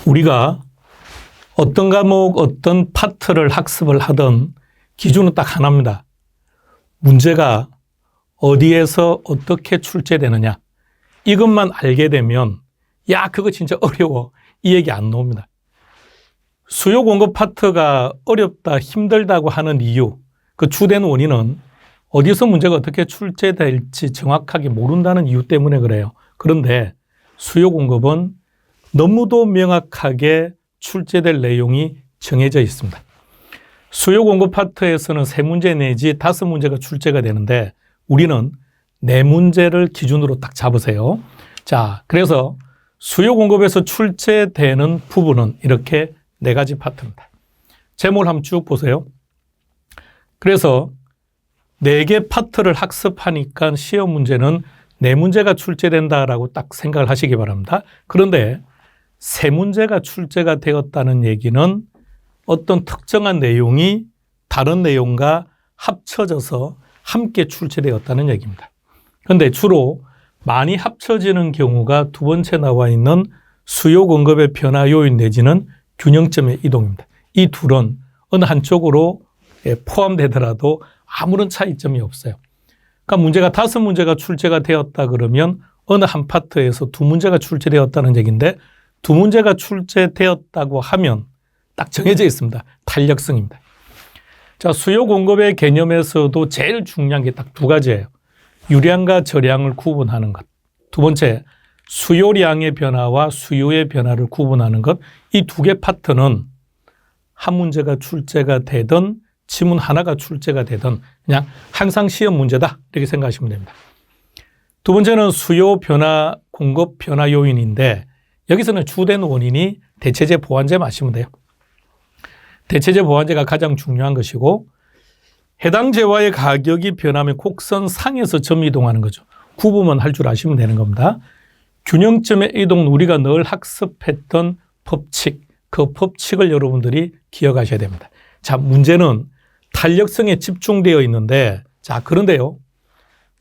우리가 어떤 과목, 어떤 파트를 학습을 하든 기준은 딱 하나입니다. 문제가 어디에서 어떻게 출제되느냐. 이것만 알게 되면 야, 그거 진짜 어려워. 이 얘기 안 나옵니다. 수요 공급 파트가 어렵다, 힘들다고 하는 이유, 그 주된 원인은 어디서 문제가 어떻게 출제될지 정확하게 모른다는 이유 때문에 그래요. 그런데 수요 공급은 너무도 명확하게 출제될 내용이 정해져 있습니다. 수요 공급 파트에서는 3문제 내지 5문제가 출제가 되는데 우리는 4문제를 기준으로 딱 잡으세요. 자, 그래서 수요 공급에서 출제되는 부분은 이렇게 4가지 파트입니다. 제목을 한번 쭉 보세요. 그래서 4개 파트를 학습하니까 시험 문제는 4문제가 출제된다라고 딱 생각을 하시기 바랍니다. 그런데 3문제가 출제가 되었다는 얘기는 어떤 특정한 내용이 다른 내용과 합쳐져서 함께 출제되었다는 얘기입니다. 그런데 주로 많이 합쳐지는 경우가 2번째 나와 있는 수요 공급의 변화 요인 내지는 균형점의 이동입니다. 이 둘은 어느 한쪽으로 포함되더라도 아무런 차이점이 없어요. 그러니까 문제가 5문제가 출제가 되었다 그러면 어느 한 파트에서 2문제가 출제되었다는 얘기인데 2문제가 출제되었다고 하면 딱 정해져 있습니다. 탄력성입니다. 자, 수요 공급의 개념에서도 제일 중요한 게 딱 2가지예요. 유량과 저량을 구분하는 것. 2번째, 수요량의 변화와 수요의 변화를 구분하는 것. 이 2개 파트는 한 문제가 출제가 되든 지문 하나가 출제가 되든 그냥 항상 시험 문제다 이렇게 생각하시면 됩니다. 2번째는 수요 변화, 공급 변화 요인인데 여기서는 주된 원인이 대체재 보완제 마시면 돼요. 대체재 보완제가 가장 중요한 것이고 해당 재화의 가격이 변하면 곡선 상에서 점 이동하는 거죠. 구분만 할 줄 아시면 되는 겁니다. 균형점의 이동, 우리가 늘 학습했던 법칙, 그 법칙을 여러분들이 기억하셔야 됩니다. 자, 문제는 탄력성에 집중되어 있는데, 자, 그런데요.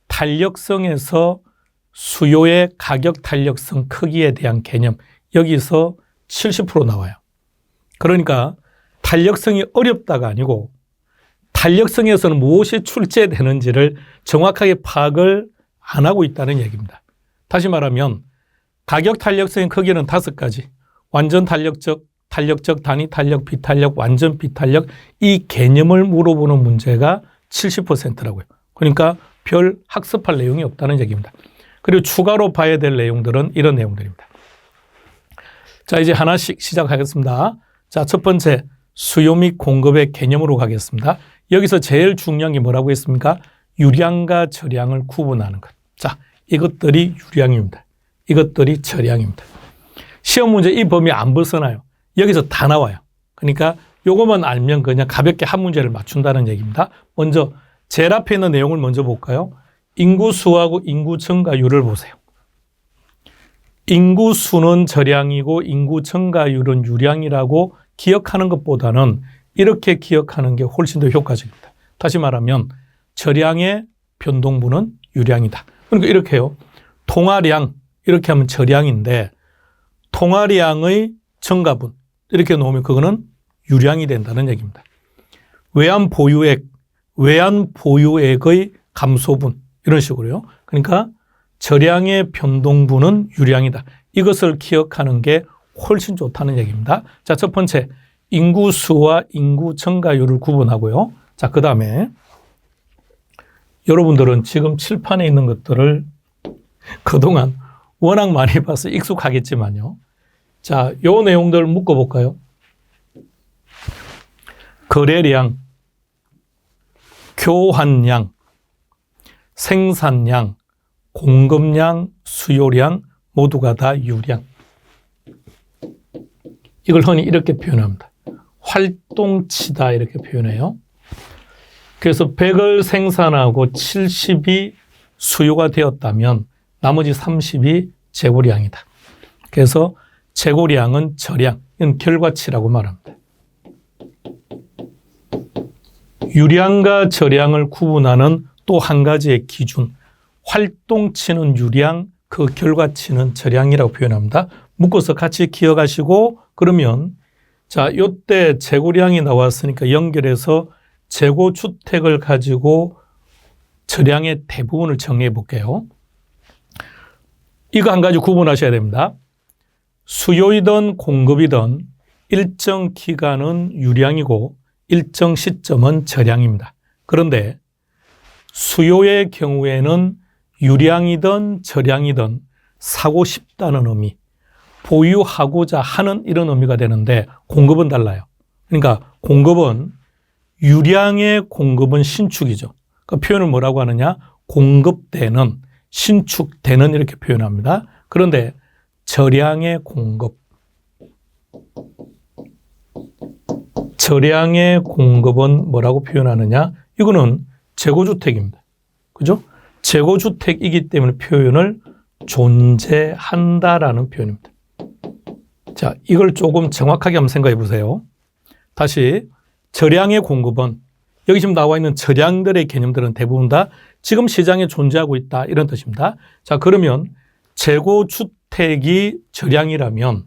탄력성에서 수요의 가격 탄력성 크기에 대한 개념, 여기서 70% 나와요. 그러니까 탄력성이 어렵다가 아니고 탄력성에서는 무엇이 출제되는지를 정확하게 파악을 안 하고 있다는 얘기입니다. 다시 말하면 가격 탄력성의 크기는 5가지. 완전 탄력적, 탄력적, 단위 탄력, 비탄력, 완전 비탄력, 이 개념을 물어보는 문제가 70%라고요. 그러니까 별 학습할 내용이 없다는 얘기입니다. 그리고 추가로 봐야 될 내용들은 이런 내용들입니다. 자, 이제 하나씩 시작하겠습니다. 자, 첫 번째, 수요 및 공급의 개념으로 가겠습니다. 여기서 제일 중요한 게 뭐라고 했습니까? 유량과 저량을 구분하는 것. 자, 이것들이 유량입니다. 이것들이 저량입니다. 시험 문제 이 범위 안 벗어나요. 여기서 다 나와요. 그러니까 요것만 알면 그냥 가볍게 한 문제를 맞춘다는 얘기입니다. 먼저 제일 앞에 있는 내용을 먼저 볼까요? 인구수하고 인구 증가율을 보세요. 인구수는 저량이고 인구 증가율은 유량이라고 기억하는 것보다는 이렇게 기억하는 게 훨씬 더 효과적입니다. 다시 말하면 저량의 변동분은 유량이다. 그러니까 이렇게 해요. 통화량 이렇게 하면 저량인데 통화량의 증가분 이렇게 놓으면 그거는 유량이 된다는 얘기입니다. 외환 보유액의 감소분 이런 식으로요. 그러니까 저량의 변동분은 유량이다. 이것을 기억하는 게 훨씬 좋다는 얘기입니다. 자, 첫 번째 인구수와 인구 증가율을 구분하고요. 자, 그 다음에 여러분들은 지금 칠판에 있는 것들을 그동안 워낙 많이 봐서 익숙하겠지만요. 자, 요 내용들을 묶어볼까요? 거래량, 교환량, 생산량, 공급량, 수요량 모두가 다 유량. 이걸 흔히 이렇게 표현합니다. 활동치다 이렇게 표현해요. 그래서 100을 생산하고 70이 수요가 되었다면 나머지 30이 재고량이다. 그래서 재고량은 저량, 이건 결과치라고 말합니다. 유량과 저량을 구분하는 또 한 가지의 기준, 활동치는 유량, 그 결과치는 저량이라고 표현합니다. 묶어서 같이 기억하시고 그러면 자, 요때 재고량이 나왔으니까 연결해서 재고주택을 가지고 처량의 대부분을 정리해 볼게요. 이거 한 가지 구분하셔야 됩니다. 수요이든 공급이든 일정 기간은 유량이고 일정 시점은 저량입니다. 그런데 수요의 경우에는 유량이든 저량이든 사고 싶다는 의미, 보유하고자 하는 이런 의미가 되는데 공급은 달라요. 그러니까 공급은 유량의 공급은 신축이죠. 그 표현을 뭐라고 하느냐? 공급되는, 신축되는 이렇게 표현합니다. 그런데 저량의 공급, 저량의 공급은 뭐라고 표현하느냐? 이거는 재고주택입니다. 그죠? 재고주택이기 때문에 표현을 존재한다라는 표현입니다. 자, 이걸 조금 정확하게 한번 생각해 보세요. 다시 저량의 공급은 여기 지금 나와 있는 저량들의 개념들은 대부분 다 지금 시장에 존재하고 있다 이런 뜻입니다. 자, 그러면 재고주택이 저량이라면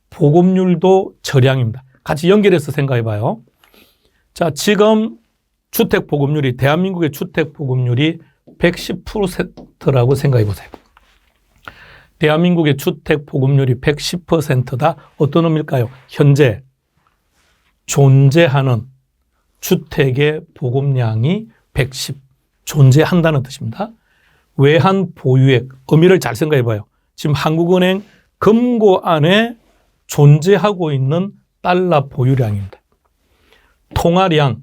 보급률도 저량입니다. 같이 연결해서 생각해 봐요. 자, 지금 주택 보급률이 대한민국의 주택 보급률이 110%라고 생각해 보세요. 대한민국의 주택 보급률이 110%다. 어떤 의미일까요? 현재 존재하는 주택의 보급량이 110 존재한다는 뜻입니다. 외환 보유액 의미를 잘 생각해 봐요. 지금 한국은행 금고 안에 존재하고 있는 달러 보유량입니다. 통화량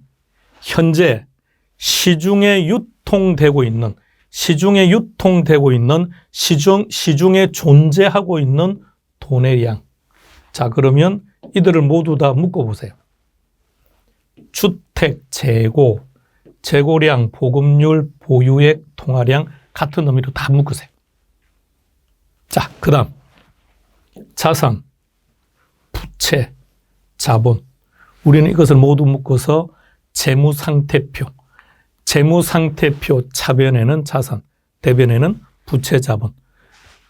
현재 시중에 유통되고 있는 시중에 존재하고 있는 돈의 양. 자, 그러면 이들을 모두 다 묶어보세요. 주택, 재고, 재고량, 보급률, 보유액, 통화량 같은 의미로 다 묶으세요. 자, 그 다음 자산, 부채, 자본. 우리는 이것을 모두 묶어서 재무상태표. 재무상태표 차변에는 자산, 대변에는 부채, 자본.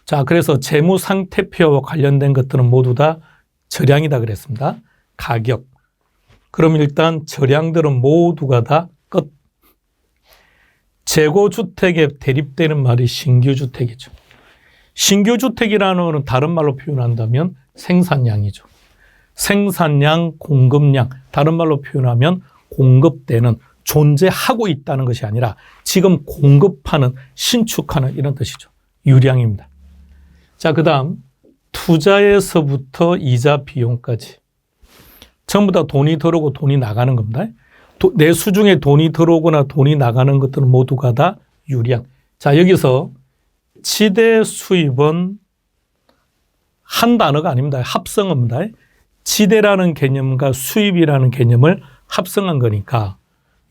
자, 그래서 재무상태표와 관련된 것들은 모두 다 저량이다 그랬습니다. 가격. 그럼 일단 저량들은 모두가 다 끝. 재고주택에 대립되는 말이 신규주택이죠. 신규주택이라는 것은 다른 말로 표현한다면 생산량이죠. 생산량, 공급량, 다른 말로 표현하면 공급되는, 존재하고 있다는 것이 아니라 지금 공급하는, 신축하는 이런 뜻이죠. 유량입니다. 자, 그 다음 투자에서부터 이자 비용까지 전부 다 돈이 들어오고 돈이 나가는 겁니다. 내수 중에 돈이 들어오거나 돈이 나가는 것들은 모두가 다 유량. 자, 여기서 지대 수입은 한 단어가 아닙니다. 합성어입니다. 지대라는 개념과 수입이라는 개념을 합성한 거니까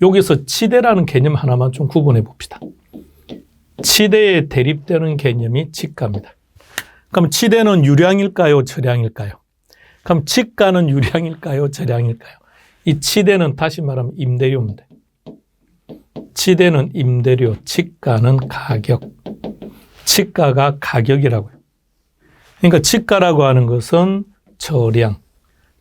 여기서 지대라는 개념 하나만 좀 구분해 봅시다. 지대에 대립되는 개념이 지가입니다. 그럼 지대는 유량일까요? 저량일까요? 그럼 지가는 유량일까요? 저량일까요? 이 지대는 다시 말하면 임대료입니다. 지대는 임대료, 지가는 가격. 지가가 가격이라고요. 그러니까 지가라고 하는 것은 저량,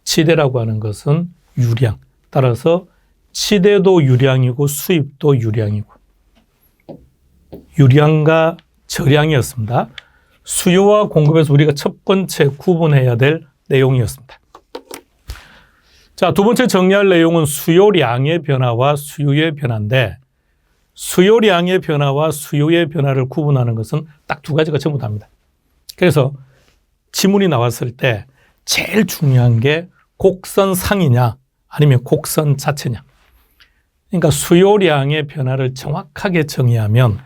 지대라고 하는 것은 유량. 따라서 지대도 유량이고 수입도 유량이고. 유량과 저량이었습니다. 수요와 공급에서 우리가 첫 번째 구분해야 될 내용이었습니다. 자, 두 번째 정리할 내용은 수요량의 변화와 수요의 변화인데 수요량의 변화와 수요의 변화를 구분하는 것은 딱 두 가지가 전부 다입니다. 그래서 지문이 나왔을 때 제일 중요한 게 곡선상이냐 아니면 곡선 자체냐. 그러니까 수요량의 변화를 정확하게 정의하면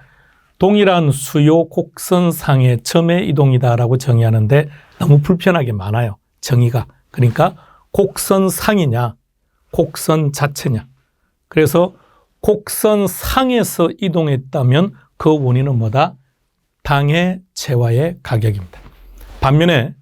동일한 수요 곡선상의 점의 이동이다라고 정의하는데 너무 불편하게 많아요. 정의가. 그러니까 곡선상이냐 곡선 자체냐. 그래서 곡선상에서 이동했다면 그 원인은 뭐다? 당의 재화의 가격입니다. 반면에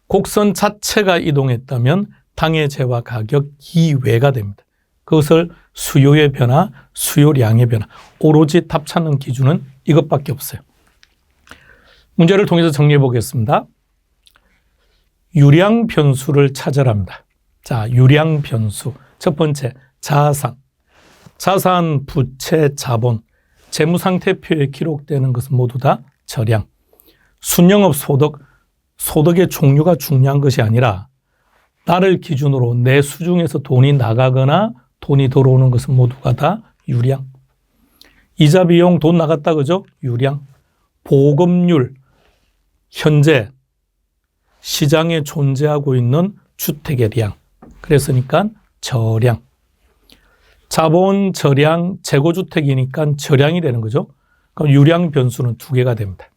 곡선 자체가 이동했다면 당의 재화 가격 이외가 됩니다. 그것을 수요의 변화, 수요량의 변화, 오로지 답 찾는 기준은 이것밖에 없어요. 문제를 통해서 정리해 보겠습니다. 유량 변수를 찾으랍니다. 자, 유량 변수. 첫 번째, 자산. 자산, 부채, 자본, 재무상태표에 기록되는 것은 모두 다 저량. 순영업 소득, 소득의 종류가 중요한 것이 아니라 나를 기준으로 내 수중에서 돈이 나가거나 돈이 들어오는 것은 모두가 다 유량. 이자 비용 돈 나갔다 그죠? 유량. 보급률, 현재 시장에 존재하고 있는 주택의 량. 그랬으니까 저량. 자본, 저량, 재고주택이니까 저량이 되는 거죠. 그럼 유량 변수는 2개가 됩니다.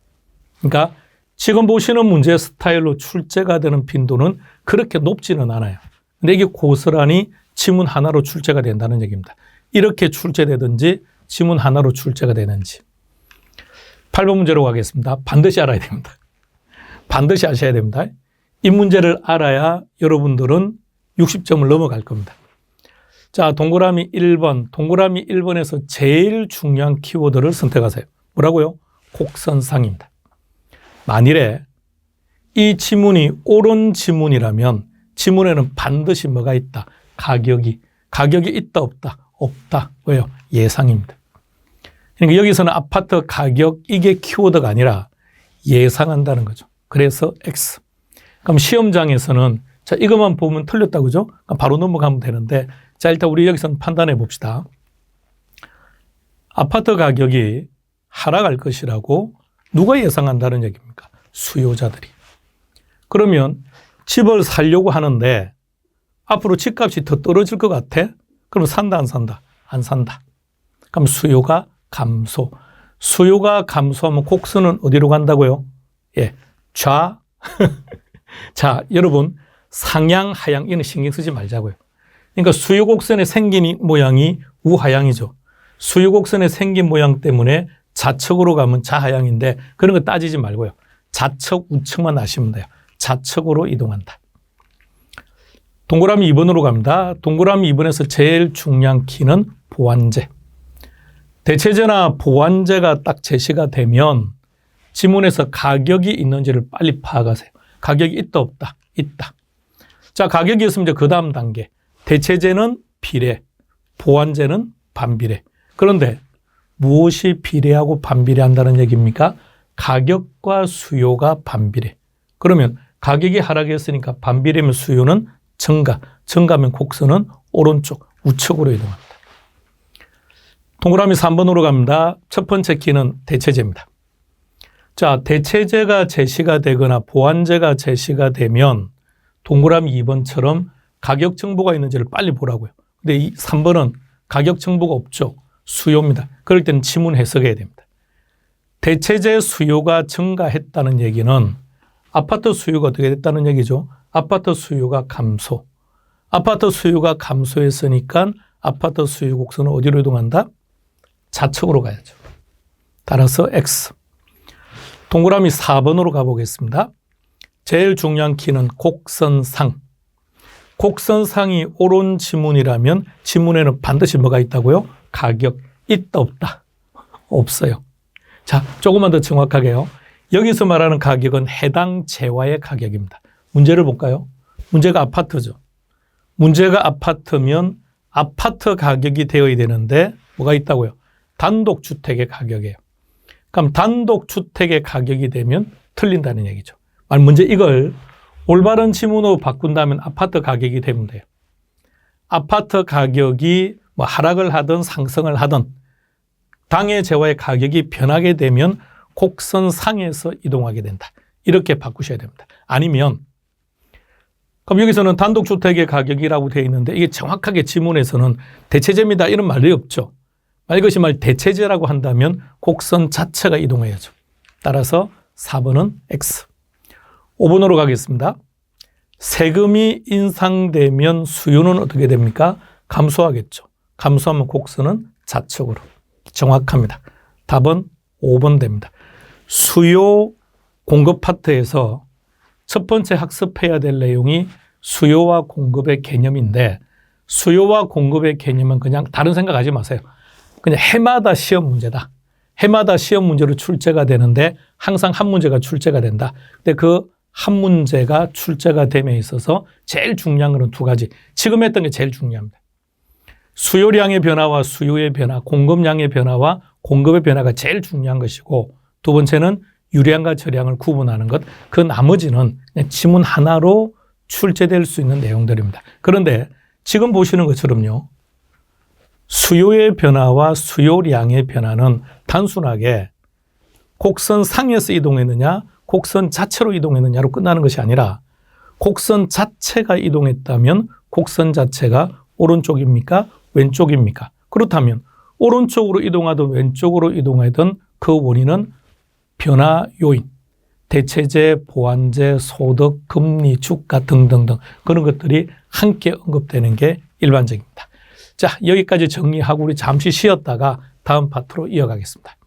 그러니까 지금 보시는 문제 스타일로 출제가 되는 빈도는 그렇게 높지는 않아요. 근데 이게 고스란히 지문 하나로 출제가 된다는 얘기입니다. 이렇게 출제되든지 지문 하나로 출제가 되는지. 8번 문제로 가겠습니다. 반드시 알아야 됩니다. 반드시 아셔야 됩니다. 이 문제를 알아야 여러분들은 60점을 넘어갈 겁니다. 자, 동그라미 1번. 동그라미 1번에서 제일 중요한 키워드를 선택하세요. 뭐라고요? 곡선상입니다. 만일에 이 지문이 옳은 지문이라면 지문에는 반드시 뭐가 있다? 가격이 있다 없다? 없다. 왜요? 예상입니다. 그러니까 여기서는 아파트 가격 이게 키워드가 아니라 예상한다는 거죠. 그래서 X. 그럼 시험장에서는 자, 이것만 보면 틀렸다 그죠? 바로 넘어가면 되는데 자, 일단 우리 여기서 판단해 봅시다. 아파트 가격이 하락할 것이라고 누가 예상한다는 얘기입니까? 수요자들이. 그러면 집을 살려고 하는데 앞으로 집값이 더 떨어질 것 같아? 그럼 산다 안 산다? 안 산다. 그럼 수요가 감소. 수요가 감소하면 곡선은 어디로 간다고요? 예, 자, 여러분 상향, 하향 이는 신경 쓰지 말자고요. 그러니까 수요 곡선에 생긴 모양이 우하향이죠. 수요 곡선에 생긴 모양 때문에 좌측으로 가면 좌하향인데 그런 거 따지지 말고요. 좌측, 우측만 아시면 돼요. 좌측으로 이동한다. 동그라미 2번으로 갑니다. 동그라미 2번에서 제일 중요한 키는 보완제. 대체제나 보완제가 딱 제시가 되면 지문에서 가격이 있는지를 빨리 파악하세요. 가격이 있다 없다? 있다. 자, 가격이 있으면 이제 그 다음 단계. 대체제는 비례, 보완제는 반비례. 그런데 무엇이 비례하고 반비례한다는 얘기입니까? 가격과 수요가 반비례. 그러면 가격이 하락했으니까 반비례면 수요는 증가. 증가면 곡선은 오른쪽, 우측으로 이동합니다. 동그라미 3번으로 갑니다. 첫 번째 키는 대체제입니다. 자, 대체제가 제시가 되거나 보완제가 제시가 되면 동그라미 2번처럼 가격 정보가 있는지를 빨리 보라고요. 근데 이 3번은 가격 정보가 없죠. 수요입니다. 그럴 때는 지문 해석해야 됩니다. 대체제 수요가 증가했다는 얘기는 아파트 수요가 어떻게 됐다는 얘기죠? 아파트 수요가 감소. 아파트 수요가 감소했으니까 아파트 수요 곡선은 어디로 이동한다? 좌측으로 가야죠. 따라서 X. 동그라미 4번으로 가보겠습니다. 제일 중요한 키는 곡선상. 곡선상이 옳은 지문이라면 지문에는 반드시 뭐가 있다고요? 가격 있다 없다? 없어요. 자, 조금만 더 정확하게요. 여기서 말하는 가격은 해당 재화의 가격입니다. 문제를 볼까요? 문제가 아파트죠. 문제가 아파트면 아파트 가격이 되어야 되는데 뭐가 있다고요? 단독주택의 가격이에요. 그럼 단독주택의 가격이 되면 틀린다는 얘기죠. 문제 이걸 올바른 지문으로 바꾼다면 아파트 가격이 되면 돼요. 아파트 가격이 뭐 하락을 하든 상승을 하든 당의 재화의 가격이 변하게 되면 곡선상에서 이동하게 된다. 이렇게 바꾸셔야 됩니다. 아니면 그럼 여기서는 단독주택의 가격이라고 되어 있는데 이게 정확하게 지문에서는 대체제입니다. 이런 말이 없죠. 이것이 대체제라고 한다면 곡선 자체가 이동해야죠. 따라서 4번은 X. 5번으로 가겠습니다. 세금이 인상되면 수요는 어떻게 됩니까? 감소하겠죠. 감소하면 곡선은 좌측으로. 정확합니다. 답은 5번 됩니다. 수요 공급 파트에서 첫 번째 학습해야 될 내용이 수요와 공급의 개념인데 수요와 공급의 개념은 그냥 다른 생각하지 마세요. 그냥 해마다 시험 문제다. 해마다 시험 문제로 출제가 되는데 항상 한 문제가 출제가 된다. 근데 그 한 문제가 출제가 됨에 있어서 제일 중요한 것은 두 가지. 지금 했던 게 제일 중요합니다. 수요량의 변화와 수요의 변화, 공급량의 변화와 공급의 변화가 제일 중요한 것이고, 두 번째는 유량과 저량을 구분하는 것. 그 나머지는 그냥 지문 하나로 출제될 수 있는 내용들입니다. 그런데 지금 보시는 것처럼요, 수요의 변화와 수요량의 변화는 단순하게 곡선 상에서 이동했느냐, 곡선 자체로 이동했느냐로 끝나는 것이 아니라 곡선 자체가 이동했다면 곡선 자체가 오른쪽입니까? 왼쪽입니까? 그렇다면 오른쪽으로 이동하든 왼쪽으로 이동하든 그 원인은 변화 요인, 대체재, 보완재, 소득, 금리, 주가 등등등 그런 것들이 함께 언급되는 게 일반적입니다. 자, 여기까지 정리하고 우리 잠시 쉬었다가 다음 파트로 이어가겠습니다.